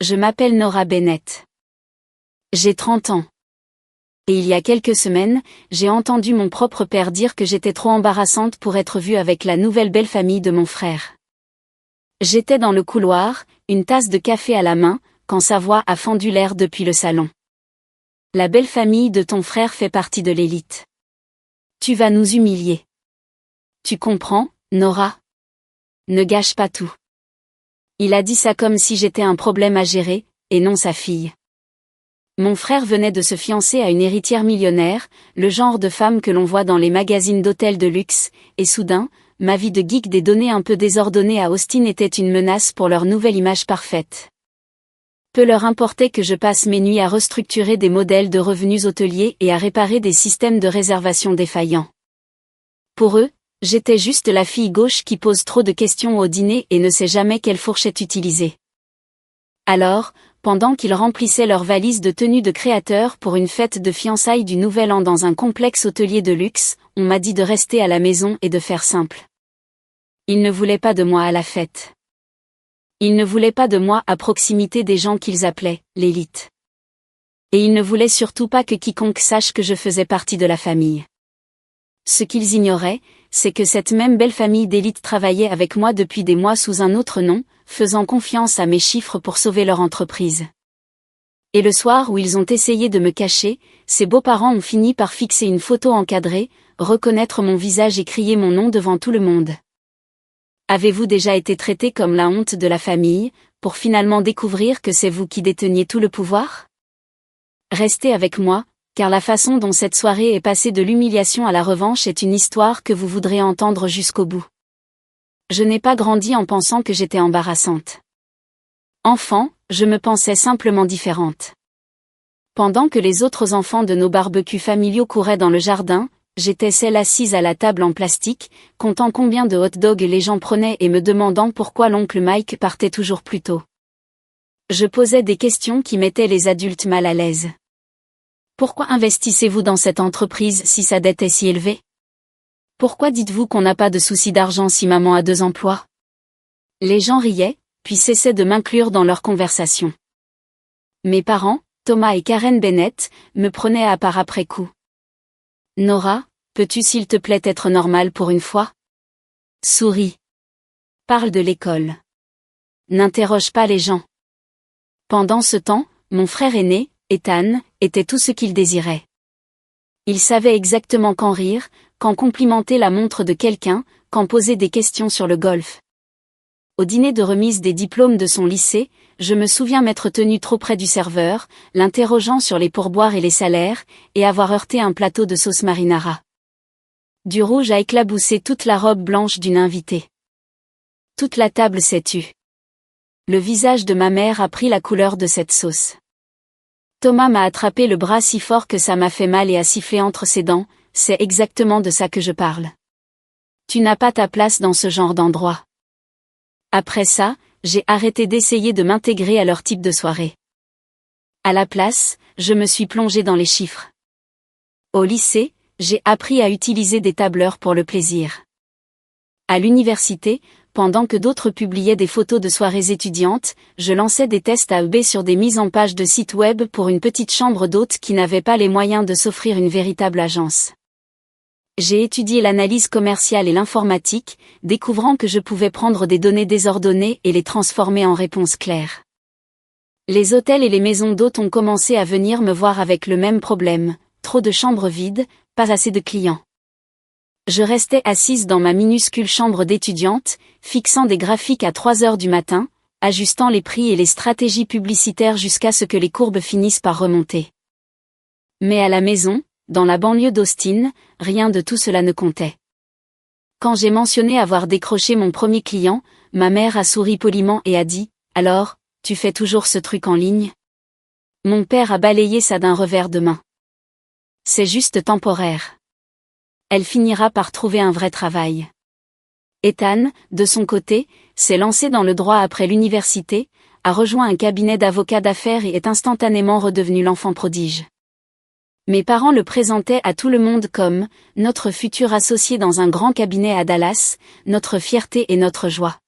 Je m'appelle Nora Bennett. J'ai 30 ans. Et il y a quelques semaines, j'ai entendu mon propre père dire que j'étais trop embarrassante pour être vue avec la nouvelle belle famille de mon frère. J'étais dans le couloir, une tasse de café à la main, quand sa voix a fendu l'air depuis le salon. La belle famille de ton frère fait partie de l'élite. Tu vas nous humilier. Tu comprends, Nora? Ne gâche pas tout. Il a dit ça comme si j'étais un problème à gérer, et non sa fille. Mon frère venait de se fiancer à une héritière millionnaire, le genre de femme que l'on voit dans les magazines d'hôtels de luxe, et soudain, ma vie de geek des données un peu désordonnées à Austin était une menace pour leur nouvelle image parfaite. Peu leur importait que je passe mes nuits à restructurer des modèles de revenus hôteliers et à réparer des systèmes de réservation défaillants. Pour eux, j'étais juste la fille gauche qui pose trop de questions au dîner et ne sait jamais quelle fourchette utiliser. Alors, pendant qu'ils remplissaient leurs valises de tenues de créateurs pour une fête de fiançailles du Nouvel An dans un complexe hôtelier de luxe, on m'a dit de rester à la maison et de faire simple. Ils ne voulaient pas de moi à la fête. Ils ne voulaient pas de moi à proximité des gens qu'ils appelaient « l'élite ». Et ils ne voulaient surtout pas que quiconque sache que je faisais partie de la famille. Ce qu'ils ignoraient, c'est que cette même belle famille d'élite travaillait avec moi depuis des mois sous un autre nom, faisant confiance à mes chiffres pour sauver leur entreprise. Et le soir où ils ont essayé de me cacher, ces beaux-parents ont fini par fixer une photo encadrée, reconnaître mon visage et crier mon nom devant tout le monde. Avez-vous déjà été traité comme la honte de la famille, pour finalement découvrir que c'est vous qui déteniez tout le pouvoir? Restez avec moi, car la façon dont cette soirée est passée de l'humiliation à la revanche est une histoire que vous voudrez entendre jusqu'au bout. Je n'ai pas grandi en pensant que j'étais embarrassante. Enfant, je me pensais simplement différente. Pendant que les autres enfants de nos barbecues familiaux couraient dans le jardin, j'étais celle assise à la table en plastique, comptant combien de hot-dogs les gens prenaient et me demandant pourquoi l'oncle Mike partait toujours plus tôt. Je posais des questions qui mettaient les adultes mal à l'aise. Pourquoi investissez-vous dans cette entreprise si sa dette est si élevée? Pourquoi dites-vous qu'on n'a pas de souci d'argent si maman a 2 emplois? Les gens riaient, puis cessaient de m'inclure dans leur conversation. Mes parents, Thomas et Karen Bennett, me prenaient à part après coup. Nora, peux-tu s'il te plaît être normale pour une fois? Souris. Parle de l'école. N'interroge pas les gens. Pendant ce temps, mon frère aîné, Ethan, était tout ce qu'il désirait. Il savait exactement quand rire, quand complimenter la montre de quelqu'un, quand poser des questions sur le golf. Au dîner de remise des diplômes de son lycée, je me souviens m'être tenue trop près du serveur, l'interrogeant sur les pourboires et les salaires, et avoir heurté un plateau de sauce marinara. Du rouge a éclaboussé toute la robe blanche d'une invitée. Toute la table s'est tue. Le visage de ma mère a pris la couleur de cette sauce. Thomas m'a attrapé le bras si fort que ça m'a fait mal et a sifflé entre ses dents, c'est exactement de ça que je parle. Tu n'as pas ta place dans ce genre d'endroit. Après ça, j'ai arrêté d'essayer de m'intégrer à leur type de soirée. À la place, je me suis plongée dans les chiffres. Au lycée, j'ai appris à utiliser des tableurs pour le plaisir. À l'université, pendant que d'autres publiaient des photos de soirées étudiantes, je lançais des tests A/B sur des mises en page de sites web pour une petite chambre d'hôte qui n'avait pas les moyens de s'offrir une véritable agence. J'ai étudié l'analyse commerciale et l'informatique, découvrant que je pouvais prendre des données désordonnées et les transformer en réponses claires. Les hôtels et les maisons d'hôtes ont commencé à venir me voir avec le même problème, trop de chambres vides, pas assez de clients. Je restais assise dans ma minuscule chambre d'étudiante, fixant des graphiques à 3 heures du matin, ajustant les prix et les stratégies publicitaires jusqu'à ce que les courbes finissent par remonter. Mais à la maison, dans la banlieue d'Austin, rien de tout cela ne comptait. Quand j'ai mentionné avoir décroché mon premier client, ma mère a souri poliment et a dit « Alors, tu fais toujours ce truc en ligne ?» Mon père a balayé ça d'un revers de main. « C'est juste temporaire. Elle finira par trouver un vrai travail. » Ethan, de son côté, s'est lancé dans le droit après l'université, a rejoint un cabinet d'avocats d'affaires et est instantanément redevenu l'enfant prodige. Mes parents le présentaient à tout le monde comme « notre futur associé dans un grand cabinet à Dallas, notre fierté et notre joie ».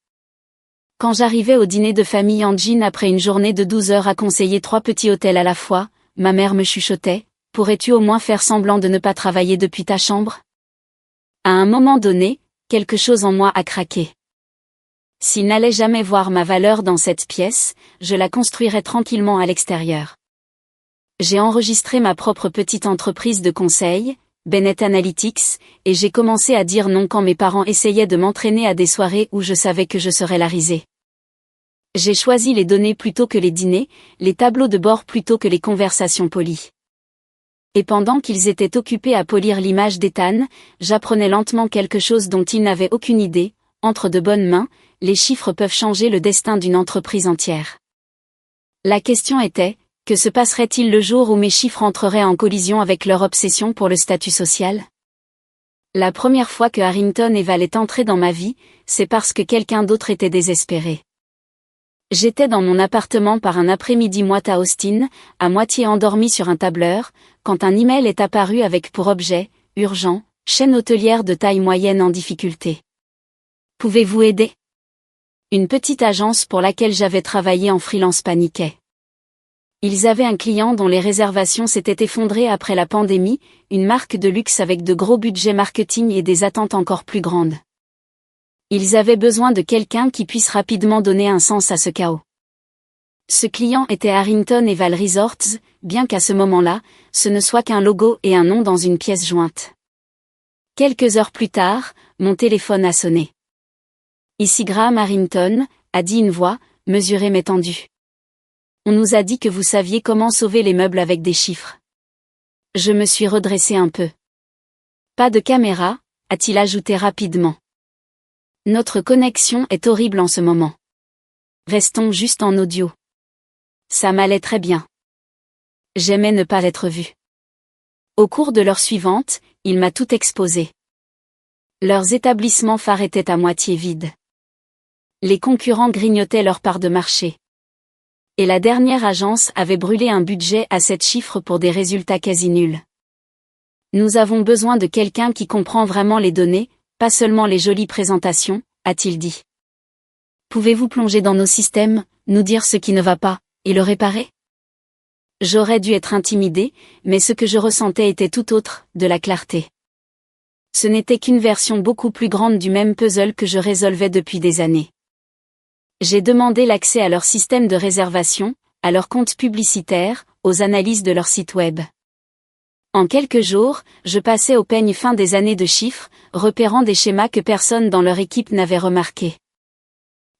Quand j'arrivais au dîner de famille en jean après une journée de 12 heures à conseiller 3 petits hôtels à la fois, ma mère me chuchotait: « Pourrais-tu au moins faire semblant de ne pas travailler depuis ta chambre ?» À un moment donné, quelque chose en moi a craqué. S'il n'allait jamais voir ma valeur dans cette pièce, je la construirais tranquillement à l'extérieur. J'ai enregistré ma propre petite entreprise de conseil, Bennett Analytics, et j'ai commencé à dire non quand mes parents essayaient de m'entraîner à des soirées où je savais que je serais la risée. J'ai choisi les données plutôt que les dîners, les tableaux de bord plutôt que les conversations polies. Et pendant qu'ils étaient occupés à polir l'image d'Ethan, j'apprenais lentement quelque chose dont ils n'avaient aucune idée: entre de bonnes mains, les chiffres peuvent changer le destin d'une entreprise entière. La question était: que se passerait-il le jour où mes chiffres entreraient en collision avec leur obsession pour le statut social? La première fois que Harrington et Val est entré dans ma vie, c'est parce que quelqu'un d'autre était désespéré. J'étais dans mon appartement par un après-midi moite à Austin, à moitié endormi sur un tableur, quand un email est apparu avec pour objet: urgent, chaîne hôtelière de taille moyenne en difficulté. Pouvez-vous aider? Une petite agence pour laquelle j'avais travaillé en freelance paniquait. Ils avaient un client dont les réservations s'étaient effondrées après la pandémie, une marque de luxe avec de gros budgets marketing et des attentes encore plus grandes. Ils avaient besoin de quelqu'un qui puisse rapidement donner un sens à ce chaos. Ce client était Harrington et Val Resorts, bien qu'à ce moment-là, ce ne soit qu'un logo et un nom dans une pièce jointe. Quelques heures plus tard, mon téléphone a sonné. « Ici Graham Harrington », a dit une voix, mesurée mais tendue. « On nous a dit que vous saviez comment sauver les meubles avec des chiffres. » Je me suis redressé un peu. « Pas de caméra », a-t-il ajouté rapidement. « Notre connexion est horrible en ce moment. Restons juste en audio. » Ça m'allait très bien. J'aimais ne pas l'être vu. Au cours de l'heure suivante, il m'a tout exposé. Leurs établissements phares étaient à moitié vides. Les concurrents grignotaient leur part de marché. Et la dernière agence avait brûlé un budget à 7 chiffres pour des résultats quasi nuls. Nous avons besoin de quelqu'un qui comprend vraiment les données, pas seulement les jolies présentations, a-t-il dit. Pouvez-vous plonger dans nos systèmes, nous dire ce qui ne va pas, et le réparer? J'aurais dû être intimidé, mais ce que je ressentais était tout autre, de la clarté. Ce n'était qu'une version beaucoup plus grande du même puzzle que je résolvais depuis des années. J'ai demandé l'accès à leur système de réservation, à leurs comptes publicitaires, aux analyses de leur site web. En quelques jours, je passais au peigne fin des années de chiffres, repérant des schémas que personne dans leur équipe n'avait remarqués.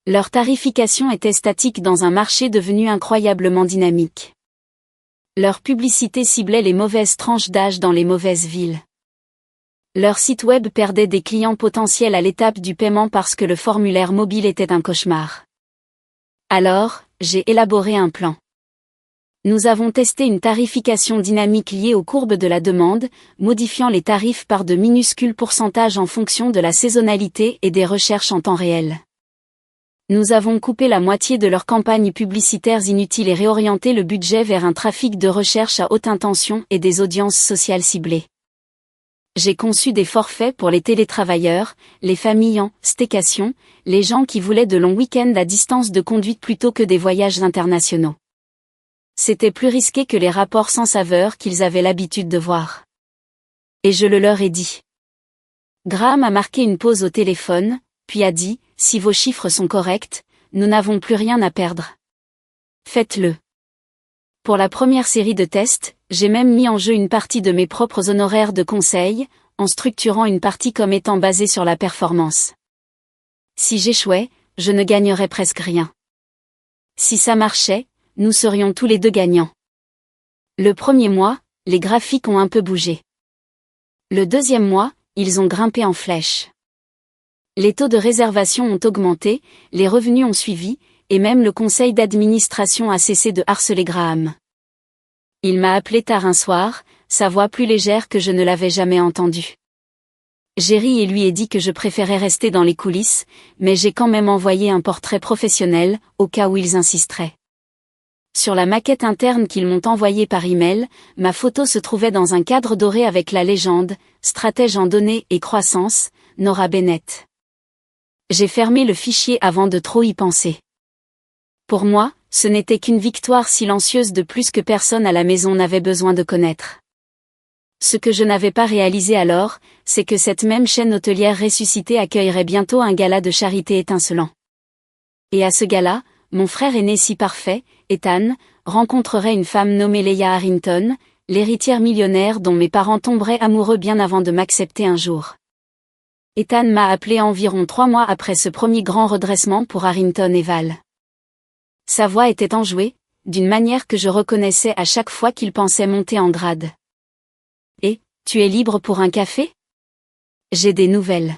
Leur tarification était statique dans un marché devenu incroyablement dynamique. Leur publicité ciblait les mauvaises tranches d'âge dans les mauvaises villes. Leur site web perdait des clients potentiels à l'étape du paiement parce que le formulaire mobile était un cauchemar. Alors, j'ai élaboré un plan. Nous avons testé une tarification dynamique liée aux courbes de la demande, modifiant les tarifs par de minuscules pourcentages en fonction de la saisonnalité et des recherches en temps réel. Nous avons coupé la moitié de leurs campagnes publicitaires inutiles et réorienté le budget vers un trafic de recherche à haute intention et des audiences sociales ciblées. J'ai conçu des forfaits pour les télétravailleurs, les familles en staycation, les gens qui voulaient de longs week-ends à distance de conduite plutôt que des voyages internationaux. C'était plus risqué que les rapports sans saveur qu'ils avaient l'habitude de voir. Et je le leur ai dit. Graham a marqué une pause au téléphone, puis a dit: « Si vos chiffres sont corrects, nous n'avons plus rien à perdre. Faites-le. » Pour la première série de tests, j'ai même mis en jeu une partie de mes propres honoraires de conseil, en structurant une partie comme étant basée sur la performance. Si j'échouais, je ne gagnerais presque rien. Si ça marchait, nous serions tous les deux gagnants. Le premier mois, les graphiques ont un peu bougé. Le deuxième mois, ils ont grimpé en flèche. Les taux de réservation ont augmenté, les revenus ont suivi, et même le conseil d'administration a cessé de harceler Graham. Il m'a appelé tard un soir, sa voix plus légère que je ne l'avais jamais entendue. J'ai ri et lui ai dit que je préférais rester dans les coulisses, mais j'ai quand même envoyé un portrait professionnel, au cas où ils insisteraient. Sur la maquette interne qu'ils m'ont envoyée par email, ma photo se trouvait dans un cadre doré avec la légende « Stratège en données et croissance, Nora Bennett ». J'ai fermé le fichier avant de trop y penser. Pour moi, ce n'était qu'une victoire silencieuse de plus que personne à la maison n'avait besoin de connaître. Ce que je n'avais pas réalisé alors, c'est que cette même chaîne hôtelière ressuscitée accueillerait bientôt un gala de charité étincelant. Et à ce gala, mon frère aîné si parfait, Ethan, rencontrerait une femme nommée Leia Harrington, l'héritière millionnaire dont mes parents tomberaient amoureux bien avant de m'accepter un jour. Ethan m'a appelé environ 3 mois après ce premier grand redressement pour Harrington et Val. Sa voix était enjouée, d'une manière que je reconnaissais à chaque fois qu'il pensait monter en grade. « Et, tu es libre pour un café ? J'ai des nouvelles. »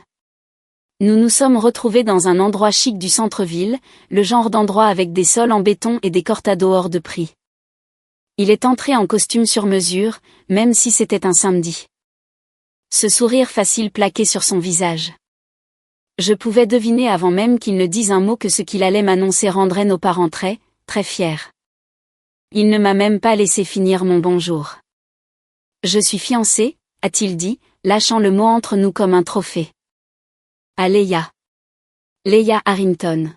Nous nous sommes retrouvés dans un endroit chic du centre-ville, le genre d'endroit avec des sols en béton et des cortados hors de prix. Il est entré en costume sur mesure, même si c'était un samedi. Ce sourire facile plaqué sur son visage. Je pouvais deviner avant même qu'il ne dise un mot que ce qu'il allait m'annoncer rendrait nos parents très, très fiers. Il ne m'a même pas laissé finir mon bonjour. « Je suis fiancé, a-t-il dit, lâchant le mot entre nous comme un trophée. À Leia. Leia Harrington.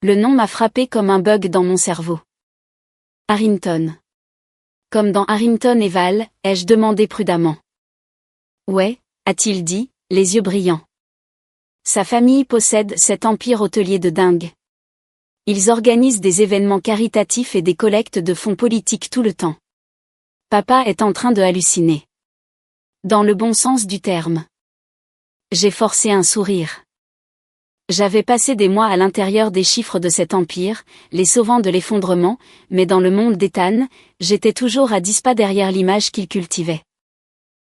Le nom m'a frappé comme un bug dans mon cerveau. Harrington. Comme dans Harrington et Val, ai-je demandé prudemment. Ouais, a-t-il dit, les yeux brillants. Sa famille possède cet empire hôtelier de dingue. Ils organisent des événements caritatifs et des collectes de fonds politiques tout le temps. Papa est en train de halluciner. Dans le bon sens du terme. J'ai forcé un sourire. J'avais passé des mois à l'intérieur des chiffres de cet empire, les sauvant de l'effondrement, mais dans le monde d'Ethan, j'étais toujours à 10 pas derrière l'image qu'il cultivait.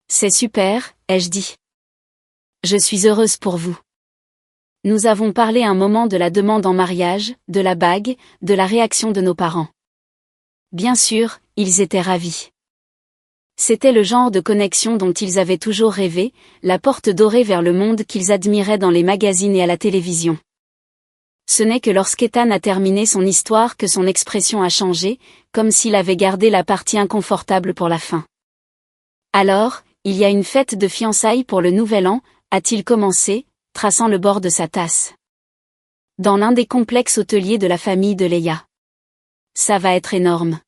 C'est super, ai-je dit. Je suis heureuse pour vous. Nous avons parlé un moment de la demande en mariage, de la bague, de la réaction de nos parents. Bien sûr, ils étaient ravis. C'était le genre de connexion dont ils avaient toujours rêvé, la porte dorée vers le monde qu'ils admiraient dans les magazines et à la télévision. Ce n'est que lorsqu'Ethan a terminé son histoire que son expression a changé, comme s'il avait gardé la partie inconfortable pour la fin. Alors, il y a une fête de fiançailles pour le nouvel an, a-t-il commencé, traçant le bord de sa tasse. Dans l'un des complexes hôteliers de la famille de Leia. Ça va être énorme.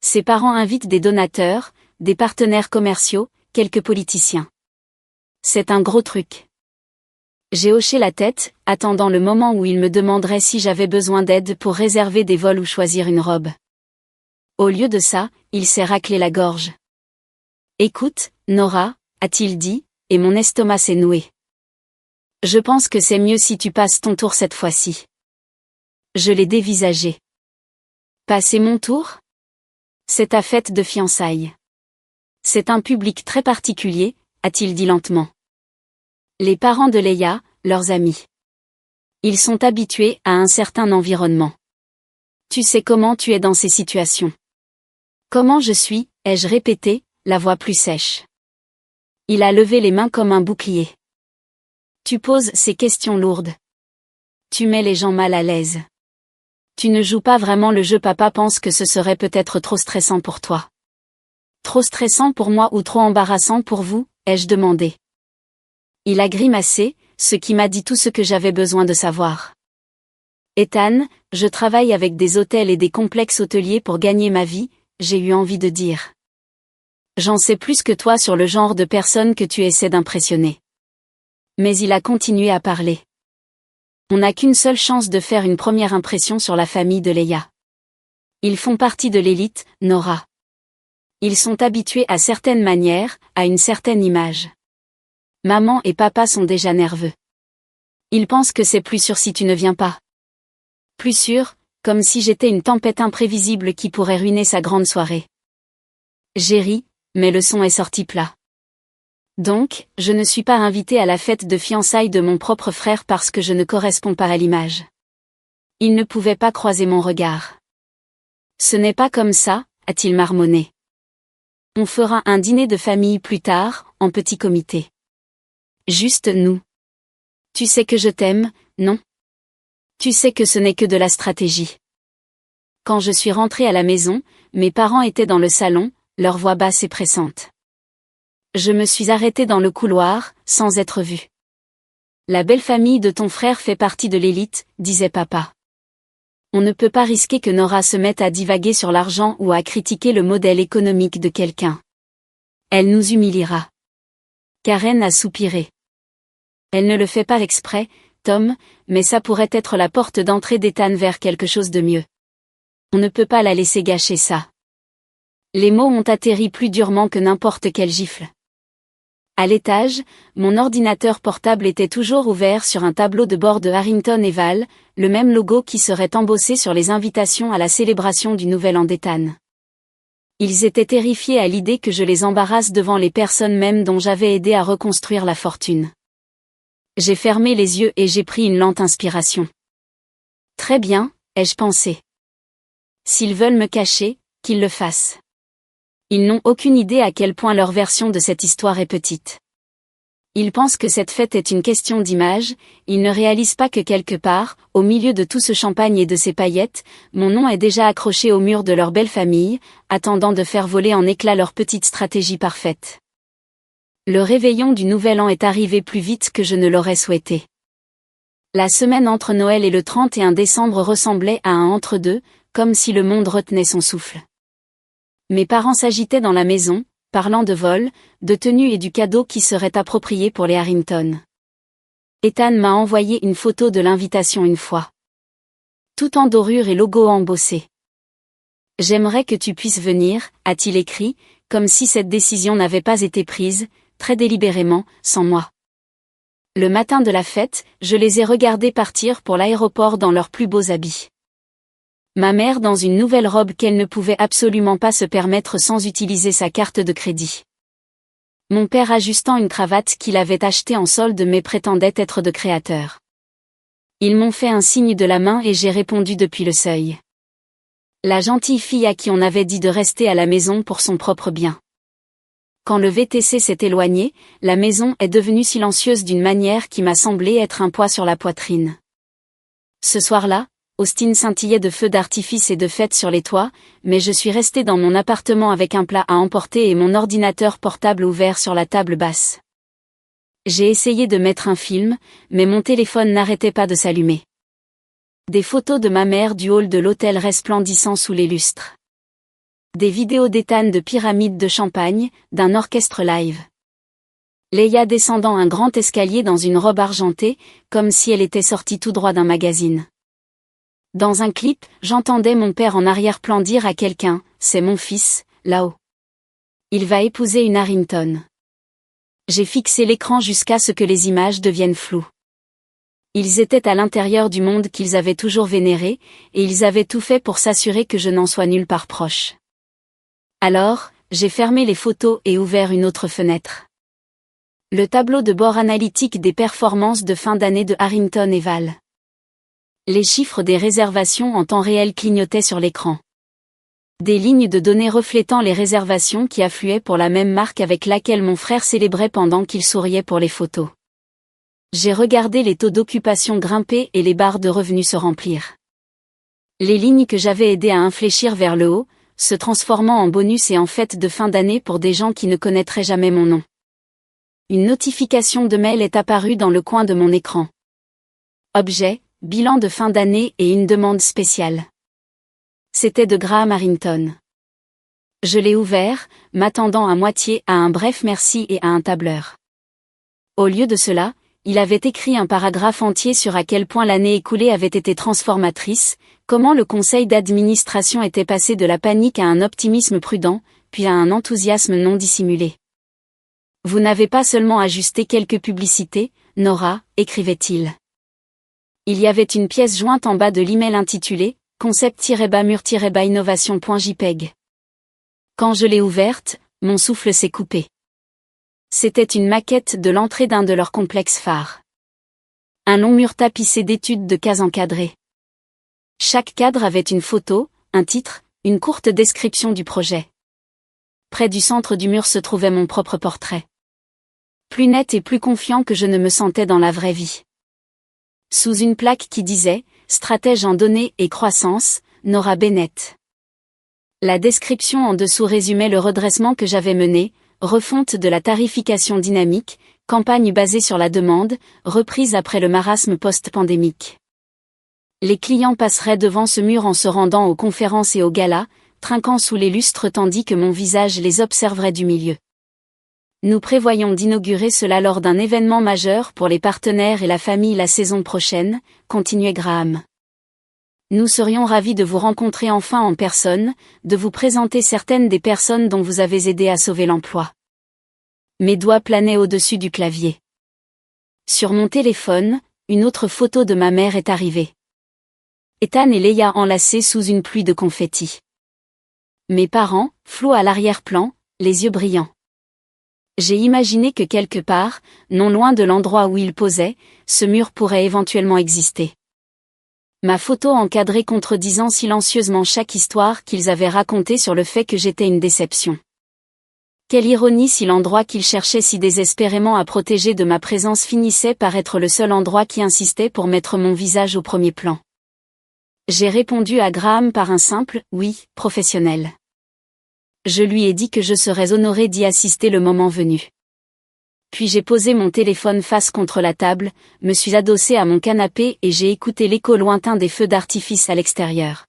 Ses parents invitent des donateurs, des partenaires commerciaux, quelques politiciens. C'est un gros truc. J'ai hoché la tête, attendant le moment où il me demanderait si j'avais besoin d'aide pour réserver des vols ou choisir une robe. Au lieu de ça, il s'est raclé la gorge. Écoute, Nora, a-t-il dit, et mon estomac s'est noué. Je pense que c'est mieux si tu passes ton tour cette fois-ci. Je l'ai dévisagé. Passer mon tour ? C'est ta fête de fiançailles. C'est un public très particulier, a-t-il dit lentement. Les parents de Leia, leurs amis. Ils sont habitués à un certain environnement. Tu sais comment tu es dans ces situations. Comment je suis, ai-je répété, la voix plus sèche. Il a levé les mains comme un bouclier. Tu poses ces questions lourdes. Tu mets les gens mal à l'aise. Tu ne joues pas vraiment le jeu, papa pense que ce serait peut-être trop stressant pour toi. Trop stressant pour moi ou trop embarrassant pour vous, ai-je demandé. Il a grimacé, ce qui m'a dit tout ce que j'avais besoin de savoir. Ethan, je travaille avec des hôtels et des complexes hôteliers pour gagner ma vie, j'ai eu envie de dire. J'en sais plus que toi sur le genre de personne que tu essaies d'impressionner. Mais il a continué à parler. On n'a qu'une seule chance de faire une première impression sur la famille de Leia. Ils font partie de l'élite, Nora. Ils sont habitués à certaines manières, à une certaine image. Maman et papa sont déjà nerveux. Ils pensent que c'est plus sûr si tu ne viens pas. Plus sûr, comme si j'étais une tempête imprévisible qui pourrait ruiner sa grande soirée. J'ai ri, mais le son est sorti plat. Donc, je ne suis pas invitée à la fête de fiançailles de mon propre frère parce que je ne corresponds pas à l'image. Il ne pouvait pas croiser mon regard. Ce n'est pas comme ça, a-t-il marmonné. On fera un dîner de famille plus tard, en petit comité. Juste nous. Tu sais que je t'aime, non ? Tu sais que ce n'est que de la stratégie. Quand je suis rentrée à la maison, mes parents étaient dans le salon, leur voix basse et pressante. Je me suis arrêtée dans le couloir, sans être vue. La belle famille de ton frère fait partie de l'élite, disait papa. On ne peut pas risquer que Nora se mette à divaguer sur l'argent ou à critiquer le modèle économique de quelqu'un. Elle nous humiliera. Karen a soupiré. Elle ne le fait pas exprès, Tom, mais ça pourrait être la porte d'entrée d'Ethan vers quelque chose de mieux. On ne peut pas la laisser gâcher ça. Les mots ont atterri plus durement que n'importe quelle gifle. À l'étage, mon ordinateur portable était toujours ouvert sur un tableau de bord de Harrington et Val, le même logo qui serait embossé sur les invitations à la célébration du Nouvel An d'Ethan. Ils étaient terrifiés à l'idée que je les embarrasse devant les personnes mêmes dont j'avais aidé à reconstruire la fortune. J'ai fermé les yeux et j'ai pris une lente inspiration. Très bien, ai-je pensé. S'ils veulent me cacher, qu'ils le fassent. Ils n'ont aucune idée à quel point leur version de cette histoire est petite. Ils pensent que cette fête est une question d'image, ils ne réalisent pas que quelque part, au milieu de tout ce champagne et de ces paillettes, mon nom est déjà accroché au mur de leur belle famille, attendant de faire voler en éclats leur petite stratégie parfaite. Le réveillon du Nouvel An est arrivé plus vite que je ne l'aurais souhaité. La semaine entre Noël et le 31 décembre ressemblait à un entre-deux, comme si le monde retenait son souffle. Mes parents s'agitaient dans la maison, parlant de vol, de tenue et du cadeau qui serait approprié pour les Harrington. Ethan m'a envoyé une photo de l'invitation une fois. Tout en dorure et logo embossé. « J'aimerais que tu puisses venir », a-t-il écrit, comme si cette décision n'avait pas été prise, très délibérément, sans moi. Le matin de la fête, je les ai regardés partir pour l'aéroport dans leurs plus beaux habits. Ma mère dans une nouvelle robe qu'elle ne pouvait absolument pas se permettre sans utiliser sa carte de crédit. Mon père ajustant une cravate qu'il avait achetée en solde mais prétendait être de créateur. Ils m'ont fait un signe de la main et j'ai répondu depuis le seuil. La gentille fille à qui on avait dit de rester à la maison pour son propre bien. Quand le VTC s'est éloigné, la maison est devenue silencieuse d'une manière qui m'a semblé être un poids sur la poitrine. Ce soir-là, Austin scintillait de feux d'artifice et de fêtes sur les toits, mais je suis restée dans mon appartement avec un plat à emporter et mon ordinateur portable ouvert sur la table basse. J'ai essayé de mettre un film, mais mon téléphone n'arrêtait pas de s'allumer. Des photos de ma mère du hall de l'hôtel resplendissant sous les lustres. Des vidéos d'Ethan de pyramides de champagne, d'un orchestre live. Leia descendant un grand escalier dans une robe argentée, comme si elle était sortie tout droit d'un magazine. Dans un clip, j'entendais mon père en arrière-plan dire à quelqu'un, « C'est mon fils, là-haut. Il va épouser une Harrington. » J'ai fixé l'écran jusqu'à ce que les images deviennent floues. Ils étaient à l'intérieur du monde qu'ils avaient toujours vénéré, et ils avaient tout fait pour s'assurer que je n'en sois nulle part proche. Alors, j'ai fermé les photos et ouvert une autre fenêtre. Le tableau de bord analytique des performances de fin d'année de Harrington et Val. Les chiffres des réservations en temps réel clignotaient sur l'écran. Des lignes de données reflétant les réservations qui affluaient pour la même marque avec laquelle mon frère célébrait pendant qu'il souriait pour les photos. J'ai regardé les taux d'occupation grimper et les barres de revenus se remplir. Les lignes que j'avais aidé à infléchir vers le haut, se transformant en bonus et en fête de fin d'année pour des gens qui ne connaîtraient jamais mon nom. Une notification de mail est apparue dans le coin de mon écran. Objet, bilan de fin d'année et une demande spéciale. C'était de Graham Harrington. Je l'ai ouvert, m'attendant à moitié à un bref merci et à un tableur. Au lieu de cela, il avait écrit un paragraphe entier sur à quel point l'année écoulée avait été transformatrice, comment le conseil d'administration était passé de la panique à un optimisme prudent, puis à un enthousiasme non dissimulé. Vous n'avez pas seulement ajusté quelques publicités, Nora, écrivait-il. Il y avait une pièce jointe en bas de l'email intitulée « concept-mur-innovation.jpg ». Quand je l'ai ouverte, mon souffle s'est coupé. C'était une maquette de l'entrée d'un de leurs complexes phares. Un long mur tapissé d'études de cases encadrées. Chaque cadre avait une photo, un titre, une courte description du projet. Près du centre du mur se trouvait mon propre portrait. Plus net et plus confiant que je ne me sentais dans la vraie vie. Sous une plaque qui disait « Stratège en données et croissance, Nora Bennett ». La description en dessous résumait le redressement que j'avais mené, refonte de la tarification dynamique, campagne basée sur la demande, reprise après le marasme post-pandémique. Les clients passeraient devant ce mur en se rendant aux conférences et aux galas, trinquant sous les lustres tandis que mon visage les observerait du milieu. Nous prévoyons d'inaugurer cela lors d'un événement majeur pour les partenaires et la famille la saison prochaine, continuait Graham. Nous serions ravis de vous rencontrer enfin en personne, de vous présenter certaines des personnes dont vous avez aidé à sauver l'emploi. Mes doigts planaient au-dessus du clavier. Sur mon téléphone, une autre photo de ma mère est arrivée. Ethan et Leia enlacés sous une pluie de confettis. Mes parents, flous à l'arrière-plan, les yeux brillants. J'ai imaginé que quelque part, non loin de l'endroit où ils posaient, ce mur pourrait éventuellement exister. Ma photo encadrée contredisant silencieusement chaque histoire qu'ils avaient racontée sur le fait que j'étais une déception. Quelle ironie si l'endroit qu'ils cherchaient si désespérément à protéger de ma présence finissait par être le seul endroit qui insistait pour mettre mon visage au premier plan. J'ai répondu à Graham par un simple « oui » professionnel. Je lui ai dit que je serais honoré d'y assister le moment venu. Puis j'ai posé mon téléphone face contre la table, me suis adossé à mon canapé et j'ai écouté l'écho lointain des feux d'artifice à l'extérieur.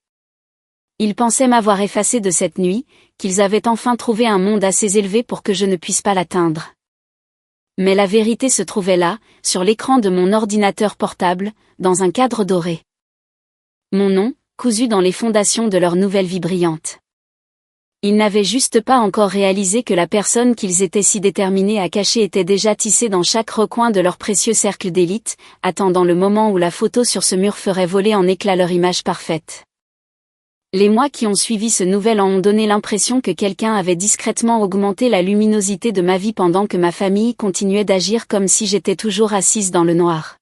Ils pensaient m'avoir effacé de cette nuit, qu'ils avaient enfin trouvé un monde assez élevé pour que je ne puisse pas l'atteindre. Mais la vérité se trouvait là, sur l'écran de mon ordinateur portable, dans un cadre doré. Mon nom, cousu dans les fondations de leur nouvelle vie brillante. Ils n'avaient juste pas encore réalisé que la personne qu'ils étaient si déterminés à cacher était déjà tissée dans chaque recoin de leur précieux cercle d'élite, attendant le moment où la photo sur ce mur ferait voler en éclats leur image parfaite. Les mois qui ont suivi ce nouvel an ont donné l'impression que quelqu'un avait discrètement augmenté la luminosité de ma vie pendant que ma famille continuait d'agir comme si j'étais toujours assise dans le noir.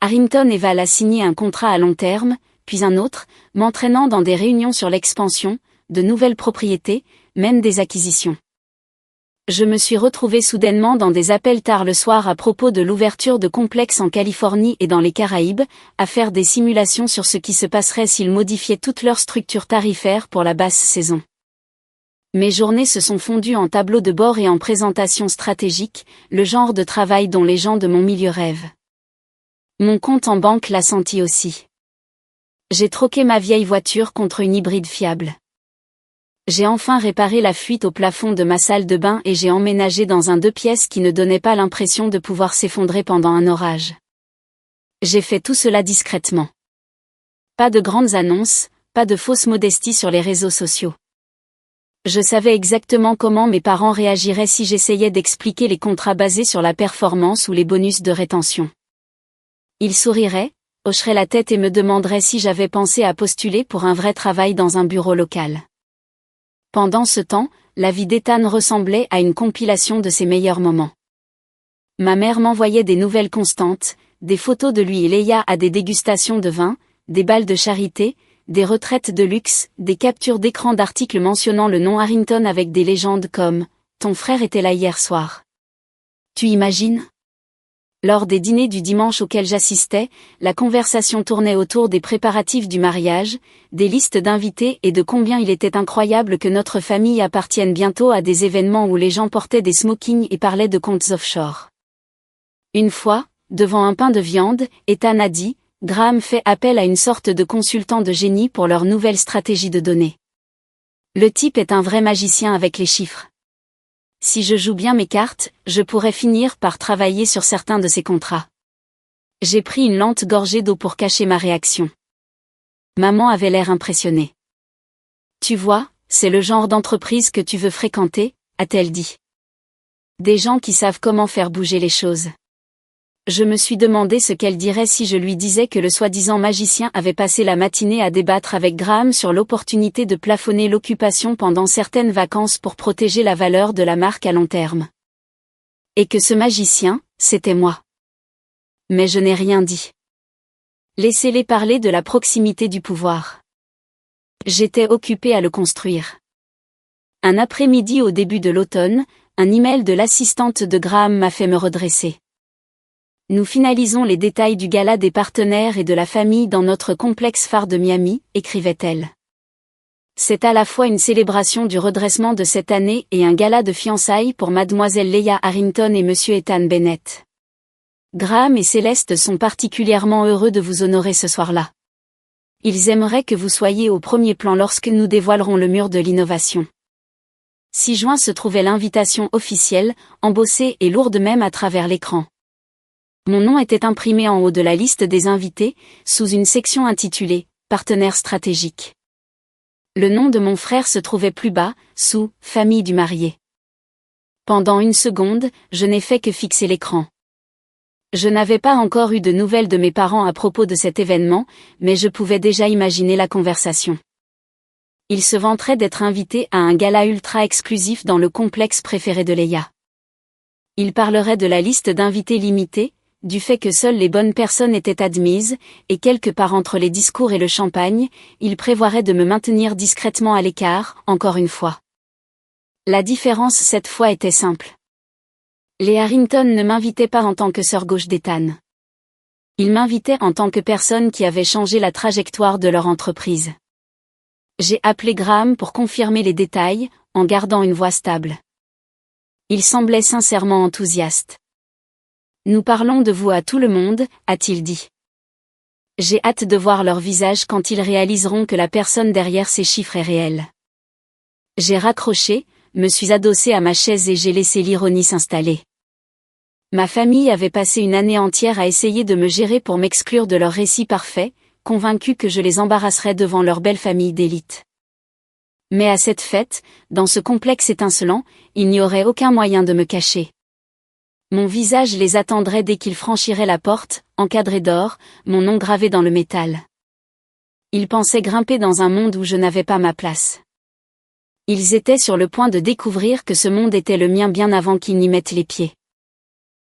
Harrington et Val a signé un contrat à long terme, puis un autre, m'entraînant dans des réunions sur l'expansion, de nouvelles propriétés, même des acquisitions. Je me suis retrouvée soudainement dans des appels tard le soir à propos de l'ouverture de complexes en Californie et dans les Caraïbes, à faire des simulations sur ce qui se passerait s'ils modifiaient toute leur structure tarifaire pour la basse saison. Mes journées se sont fondues en tableaux de bord et en présentations stratégiques, le genre de travail dont les gens de mon milieu rêvent. Mon compte en banque l'a senti aussi. J'ai troqué ma vieille voiture contre une hybride fiable. J'ai enfin réparé la fuite au plafond de ma salle de bain et j'ai emménagé dans un 2 pièces qui ne donnait pas l'impression de pouvoir s'effondrer pendant un orage. J'ai fait tout cela discrètement. Pas de grandes annonces, pas de fausse modestie sur les réseaux sociaux. Je savais exactement comment mes parents réagiraient si j'essayais d'expliquer les contrats basés sur la performance ou les bonus de rétention. Ils souriraient, hocheraient la tête et me demanderaient si j'avais pensé à postuler pour un vrai travail dans un bureau local. Pendant ce temps, la vie d'Ethan ressemblait à une compilation de ses meilleurs moments. Ma mère m'envoyait des nouvelles constantes, des photos de lui et Leia à des dégustations de vin, des bals de charité, des retraites de luxe, des captures d'écran d'articles mentionnant le nom Harrington avec des légendes comme « Ton frère était là hier soir ». Tu imagines ? Lors des dîners du dimanche auxquels j'assistais, la conversation tournait autour des préparatifs du mariage, des listes d'invités et de combien il était incroyable que notre famille appartienne bientôt à des événements où les gens portaient des smokings et parlaient de comptes offshore. Une fois, devant un pain de viande, Ethan a dit, Graham fait appel à une sorte de consultant de génie pour leur nouvelle stratégie de données. Le type est un vrai magicien avec les chiffres. Si je joue bien mes cartes, je pourrais finir par travailler sur certains de ces contrats. J'ai pris une lente gorgée d'eau pour cacher ma réaction. Maman avait l'air impressionnée. Tu vois, c'est le genre d'entreprise que tu veux fréquenter, a-t-elle dit. Des gens qui savent comment faire bouger les choses. Je me suis demandé ce qu'elle dirait si je lui disais que le soi-disant magicien avait passé la matinée à débattre avec Graham sur l'opportunité de plafonner l'occupation pendant certaines vacances pour protéger la valeur de la marque à long terme. Et que ce magicien, c'était moi. Mais je n'ai rien dit. Laissez-les parler de la proximité du pouvoir. J'étais occupée à le construire. Un après-midi au début de l'automne, un email de l'assistante de Graham m'a fait me redresser. Nous finalisons les détails du gala des partenaires et de la famille dans notre complexe phare de Miami, écrivait-elle. C'est à la fois une célébration du redressement de cette année et un gala de fiançailles pour mademoiselle Leia Harrington et monsieur Ethan Bennett. Graham et Céleste sont particulièrement heureux de vous honorer ce soir-là. Ils aimeraient que vous soyez au premier plan lorsque nous dévoilerons le mur de l'innovation. 6 juin se trouvait l'invitation officielle, embossée et lourde même à travers l'écran. Mon nom était imprimé en haut de la liste des invités, sous une section intitulée « Partenaires stratégiques ». Le nom de mon frère se trouvait plus bas, sous « Famille du marié ». Pendant une seconde, je n'ai fait que fixer l'écran. Je n'avais pas encore eu de nouvelles de mes parents à propos de cet événement, mais je pouvais déjà imaginer la conversation. Ils se vanteraient d'être invités à un gala ultra exclusif dans le complexe préféré de Leia. Ils parleraient de la liste d'invités limitée, du fait que seules les bonnes personnes étaient admises, et quelque part entre les discours et le champagne, ils prévoiraient de me maintenir discrètement à l'écart, encore une fois. La différence cette fois était simple. Les Harrington ne m'invitaient pas en tant que sœur gauche d'Ethan. Ils m'invitaient en tant que personne qui avait changé la trajectoire de leur entreprise. J'ai appelé Graham pour confirmer les détails, en gardant une voix stable. Il semblait sincèrement enthousiaste. « Nous parlons de vous à tout le monde », a-t-il dit. J'ai hâte de voir leur visage quand ils réaliseront que la personne derrière ces chiffres est réelle. J'ai raccroché, me suis adossé à ma chaise et j'ai laissé l'ironie s'installer. Ma famille avait passé une année entière à essayer de me gérer pour m'exclure de leur récit parfait, convaincue que je les embarrasserais devant leur belle famille d'élite. Mais à cette fête, dans ce complexe étincelant, il n'y aurait aucun moyen de me cacher. Mon visage les attendrait dès qu'ils franchiraient la porte, encadrée d'or, mon nom gravé dans le métal. Ils pensaient grimper dans un monde où je n'avais pas ma place. Ils étaient sur le point de découvrir que ce monde était le mien bien avant qu'ils n'y mettent les pieds.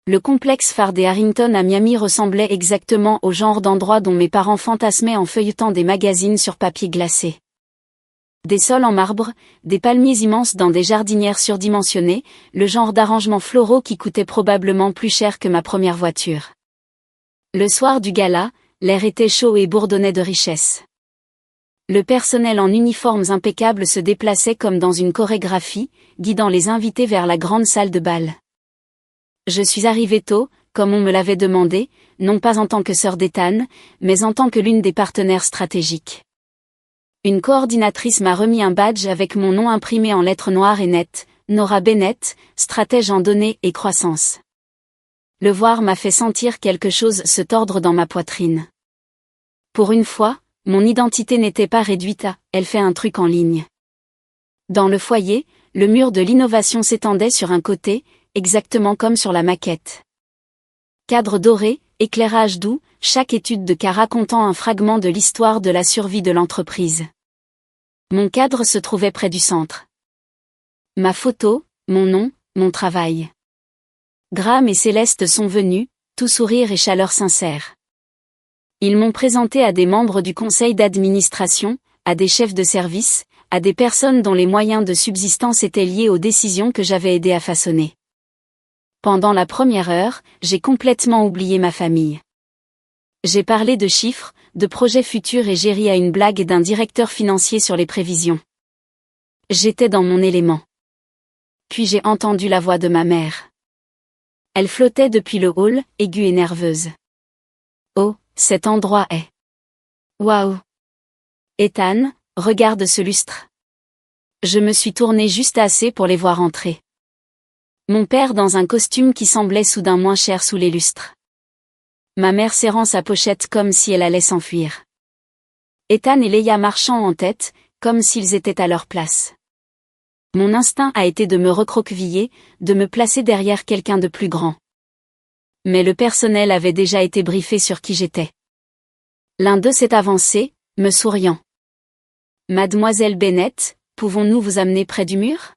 Le complexe phare des Harrington à Miami ressemblait exactement au genre d'endroit dont mes parents fantasmaient en feuilletant des magazines sur papier glacé. Des sols en marbre, des palmiers immenses dans des jardinières surdimensionnées, le genre d'arrangements floraux qui coûtait probablement plus cher que ma première voiture. Le soir du gala, l'air était chaud et bourdonnait de richesse. Le personnel en uniformes impeccables se déplaçait comme dans une chorégraphie, guidant les invités vers la grande salle de bal. Je suis arrivée tôt, comme on me l'avait demandé, non pas en tant que sœur d'Ethan, mais en tant que l'une des partenaires stratégiques. Une coordinatrice m'a remis un badge avec mon nom imprimé en lettres noires et nettes, Nora Bennett, stratège en données et croissance. Le voir m'a fait sentir quelque chose se tordre dans ma poitrine. Pour une fois, mon identité n'était pas réduite à « elle fait un truc en ligne ». Dans le foyer, le mur de l'innovation s'étendait sur un côté, exactement comme sur la maquette. Cadre doré, éclairage doux, chaque étude de cas racontant un fragment de l'histoire de la survie de l'entreprise. Mon cadre se trouvait près du centre. Ma photo, mon nom, mon travail. Graham et Céleste sont venus, tout sourire et chaleur sincère. Ils m'ont présenté à des membres du conseil d'administration, à des chefs de service, à des personnes dont les moyens de subsistance étaient liés aux décisions que j'avais aidé à façonner. Pendant la première heure, j'ai complètement oublié ma famille. J'ai parlé de chiffres, de projets futurs et j'ai ri à une blague d'un directeur financier sur les prévisions. J'étais dans mon élément. Puis j'ai entendu la voix de ma mère. Elle flottait depuis le hall, aiguë et nerveuse. Oh, cet endroit est... Waouh! Ethan, regarde ce lustre. Je me suis tournée juste assez pour les voir entrer. Mon père dans un costume qui semblait soudain moins cher sous les lustres. Ma mère serrant sa pochette comme si elle allait s'enfuir. Ethan et Leia marchant en tête, comme s'ils étaient à leur place. Mon instinct a été de me recroqueviller, de me placer derrière quelqu'un de plus grand. Mais le personnel avait déjà été briefé sur qui j'étais. L'un d'eux s'est avancé, me souriant. Mademoiselle Bennett, pouvons-nous vous amener près du mur?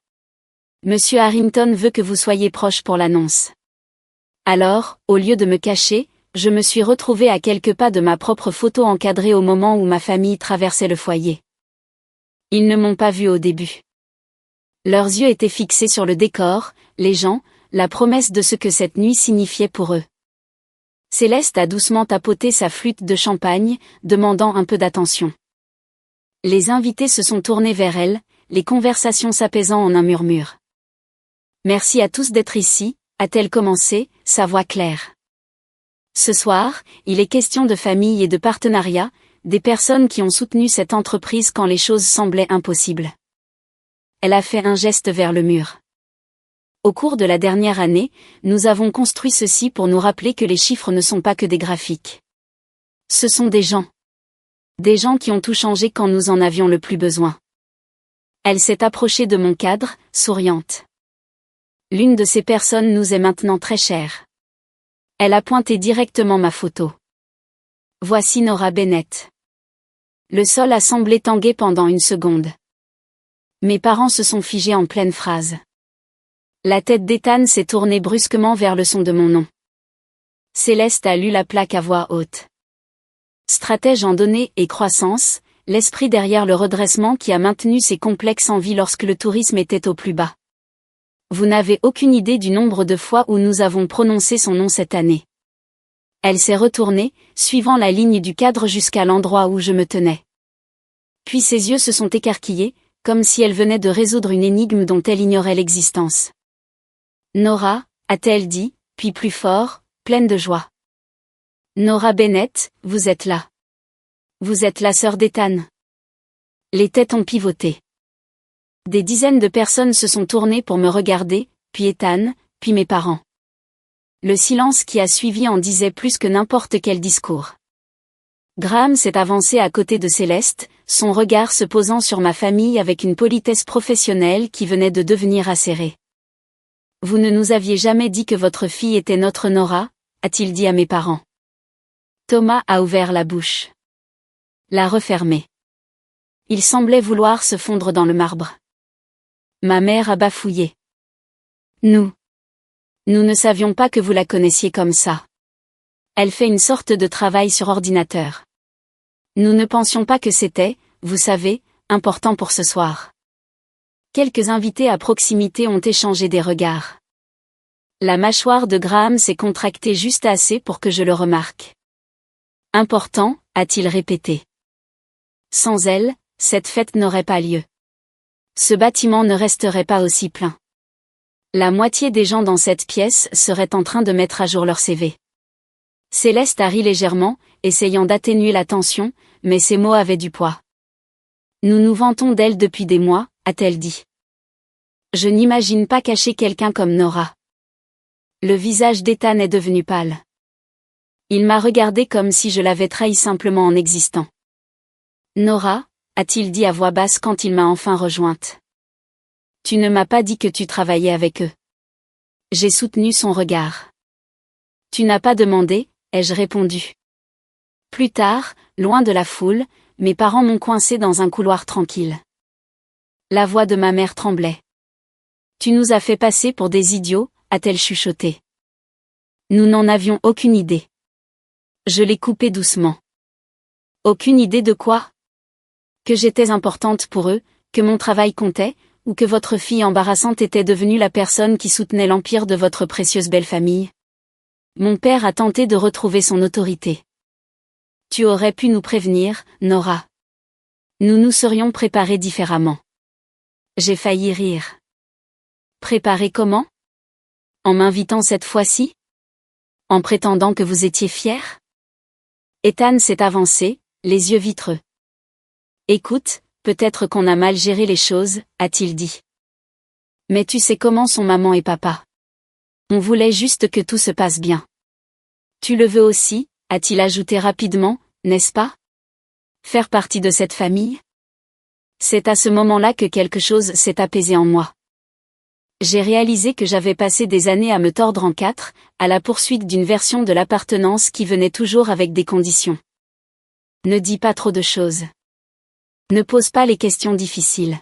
Monsieur Harrington veut que vous soyez proche pour l'annonce. Alors, au lieu de me cacher, je me suis retrouvée à quelques pas de ma propre photo encadrée au moment où ma famille traversait le foyer. Ils ne m'ont pas vue au début. Leurs yeux étaient fixés sur le décor, les gens, la promesse de ce que cette nuit signifiait pour eux. Céleste a doucement tapoté sa flûte de champagne, demandant un peu d'attention. Les invités se sont tournés vers elle, les conversations s'apaisant en un murmure. Merci à tous d'être ici, a-t-elle commencé, sa voix claire. Ce soir, il est question de famille et de partenariat, des personnes qui ont soutenu cette entreprise quand les choses semblaient impossibles. Elle a fait un geste vers le mur. Au cours de la dernière année, nous avons construit ceci pour nous rappeler que les chiffres ne sont pas que des graphiques. Ce sont des gens. Des gens qui ont tout changé quand nous en avions le plus besoin. Elle s'est approchée de mon cadre, souriante. L'une de ces personnes nous est maintenant très chère. Elle a pointé directement ma photo. Voici Nora Bennett. Le sol a semblé tanguer pendant une seconde. Mes parents se sont figés en pleine phrase. La tête d'Ethan s'est tournée brusquement vers le son de mon nom. Céleste a lu la plaque à voix haute. Stratège en données et croissance, l'esprit derrière le redressement qui a maintenu ses complexes en vie lorsque le tourisme était au plus bas. Vous n'avez aucune idée du nombre de fois où nous avons prononcé son nom cette année. Elle s'est retournée, suivant la ligne du cadre jusqu'à l'endroit où je me tenais. Puis ses yeux se sont écarquillés, comme si elle venait de résoudre une énigme dont elle ignorait l'existence. Nora, a-t-elle dit, puis plus fort, pleine de joie. Nora Bennett, vous êtes là. Vous êtes la sœur d'Ethan. Les têtes ont pivoté. Des dizaines de personnes se sont tournées pour me regarder, puis Ethan, puis mes parents. Le silence qui a suivi en disait plus que n'importe quel discours. Graham s'est avancé à côté de Céleste, son regard se posant sur ma famille avec une politesse professionnelle qui venait de devenir acérée. Vous ne nous aviez jamais dit que votre fille était notre Nora, a-t-il dit à mes parents. Thomas a ouvert la bouche. L'a refermée. Il semblait vouloir se fondre dans le marbre. Ma mère a bafouillé. Nous ne savions pas que vous la connaissiez comme ça. Elle fait une sorte de travail sur ordinateur. Nous ne pensions pas que c'était, vous savez, important pour ce soir. Quelques invités à proximité ont échangé des regards. La mâchoire de Graham s'est contractée juste assez pour que je le remarque. Important, a-t-il répété. Sans elle, cette fête n'aurait pas lieu. Ce bâtiment ne resterait pas aussi plein. La moitié des gens dans cette pièce seraient en train de mettre à jour leur CV. Céleste a ri légèrement, essayant d'atténuer la tension, mais ses mots avaient du poids. Nous nous vantons d'elle depuis des mois, a-t-elle dit. Je n'imagine pas cacher quelqu'un comme Nora. Le visage d'Ethan est devenu pâle. Il m'a regardé comme si je l'avais trahi simplement en existant. Nora, a-t-il dit à voix basse quand il m'a enfin rejointe. Tu ne m'as pas dit que tu travaillais avec eux. J'ai soutenu son regard. Tu n'as pas demandé, ai-je répondu. Plus tard, loin de la foule, mes parents m'ont coincé dans un couloir tranquille. La voix de ma mère tremblait. Tu nous as fait passer pour des idiots, a-t-elle chuchoté. Nous n'en avions aucune idée. Je l'ai coupé doucement. Aucune idée de quoi? Que j'étais importante pour eux, que mon travail comptait, ou que votre fille embarrassante était devenue la personne qui soutenait l'empire de votre précieuse belle famille. Mon père a tenté de retrouver son autorité. Tu aurais pu nous prévenir, Nora. Nous nous serions préparés différemment. J'ai failli rire. Préparés comment? En m'invitant cette fois-ci? En prétendant que vous étiez fier? Ethan s'est avancé, les yeux vitreux. Écoute, peut-être qu'on a mal géré les choses, a-t-il dit. Mais tu sais comment sont maman et papa. On voulait juste que tout se passe bien. Tu le veux aussi, a-t-il ajouté rapidement, n'est-ce pas? Faire partie de cette famille? C'est à ce moment-là que quelque chose s'est apaisé en moi. J'ai réalisé que j'avais passé des années à me tordre en quatre, à la poursuite d'une version de l'appartenance qui venait toujours avec des conditions. Ne dis pas trop de choses. Ne pose pas les questions difficiles.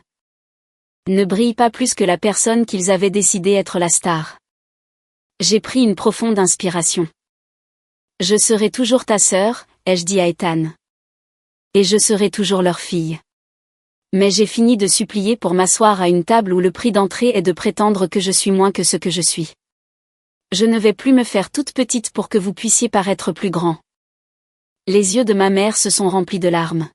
Ne brille pas plus que la personne qu'ils avaient décidé être la star. J'ai pris une profonde inspiration. Je serai toujours ta sœur, ai-je dit à Ethan. Et je serai toujours leur fille. Mais j'ai fini de supplier pour m'asseoir à une table où le prix d'entrée est de prétendre que je suis moins que ce que je suis. Je ne vais plus me faire toute petite pour que vous puissiez paraître plus grand. Les yeux de ma mère se sont remplis de larmes.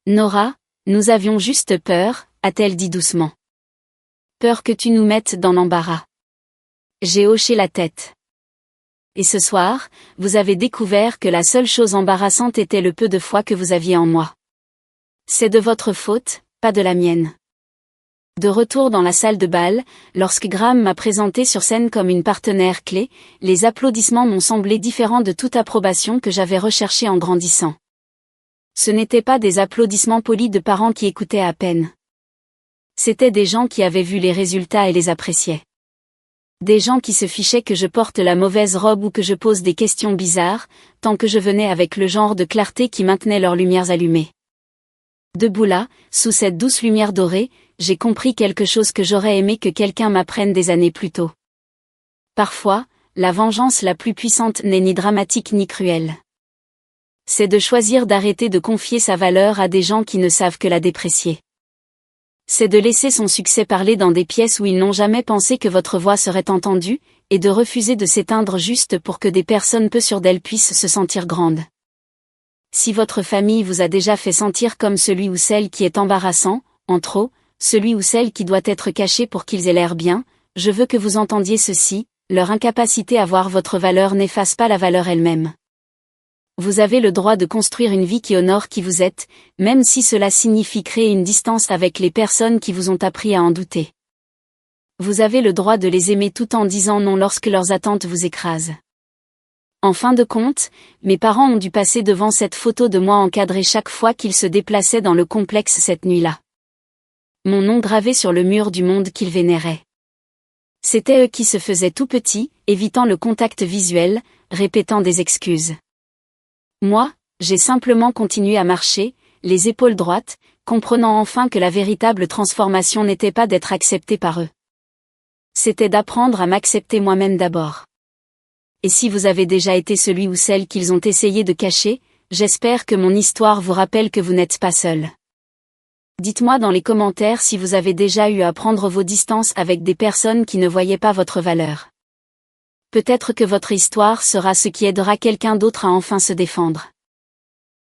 Nora, Nous avions juste peur, a-t-elle dit doucement. Peur que tu nous mettes dans l'embarras. J'ai hoché la tête. Et ce soir, vous avez découvert que la seule chose embarrassante était le peu de foi que vous aviez en moi. C'est de votre faute, pas de la mienne. De retour dans la salle de bal, lorsque Graham m'a présenté sur scène comme une partenaire clé, les applaudissements m'ont semblé différents de toute approbation que j'avais recherchée en grandissant. Ce n'étaient pas des applaudissements polis de parents qui écoutaient à peine. C'étaient des gens qui avaient vu les résultats et les appréciaient. Des gens qui se fichaient que je porte la mauvaise robe ou que je pose des questions bizarres, tant que je venais avec le genre de clarté qui maintenait leurs lumières allumées. Debout là, sous cette douce lumière dorée, j'ai compris quelque chose que j'aurais aimé que quelqu'un m'apprenne des années plus tôt. Parfois, la vengeance la plus puissante n'est ni dramatique ni cruelle. C'est de choisir d'arrêter de confier sa valeur à des gens qui ne savent que la déprécier. C'est de laisser son succès parler dans des pièces où ils n'ont jamais pensé que votre voix serait entendue, et de refuser de s'éteindre juste pour que des personnes peu sûres d'elles puissent se sentir grandes. Si votre famille vous a déjà fait sentir comme celui ou celle qui est embarrassant, en trop, celui ou celle qui doit être caché pour qu'ils aient l'air bien, je veux que vous entendiez ceci, leur incapacité à voir votre valeur n'efface pas la valeur elle-même. Vous avez le droit de construire une vie qui honore qui vous êtes, même si cela signifie créer une distance avec les personnes qui vous ont appris à en douter. Vous avez le droit de les aimer tout en disant non lorsque leurs attentes vous écrasent. En fin de compte, mes parents ont dû passer devant cette photo de moi encadrée chaque fois qu'ils se déplaçaient dans le complexe cette nuit-là. Mon nom gravé sur le mur du monde qu'ils vénéraient. C'était eux qui se faisaient tout petits, évitant le contact visuel, répétant des excuses. Moi, j'ai simplement continué à marcher, les épaules droites, comprenant enfin que la véritable transformation n'était pas d'être accepté par eux. C'était d'apprendre à m'accepter moi-même d'abord. Et si vous avez déjà été celui ou celle qu'ils ont essayé de cacher, j'espère que mon histoire vous rappelle que vous n'êtes pas seul. Dites-moi dans les commentaires si vous avez déjà eu à prendre vos distances avec des personnes qui ne voyaient pas votre valeur. Peut-être que votre histoire sera ce qui aidera quelqu'un d'autre à enfin se défendre.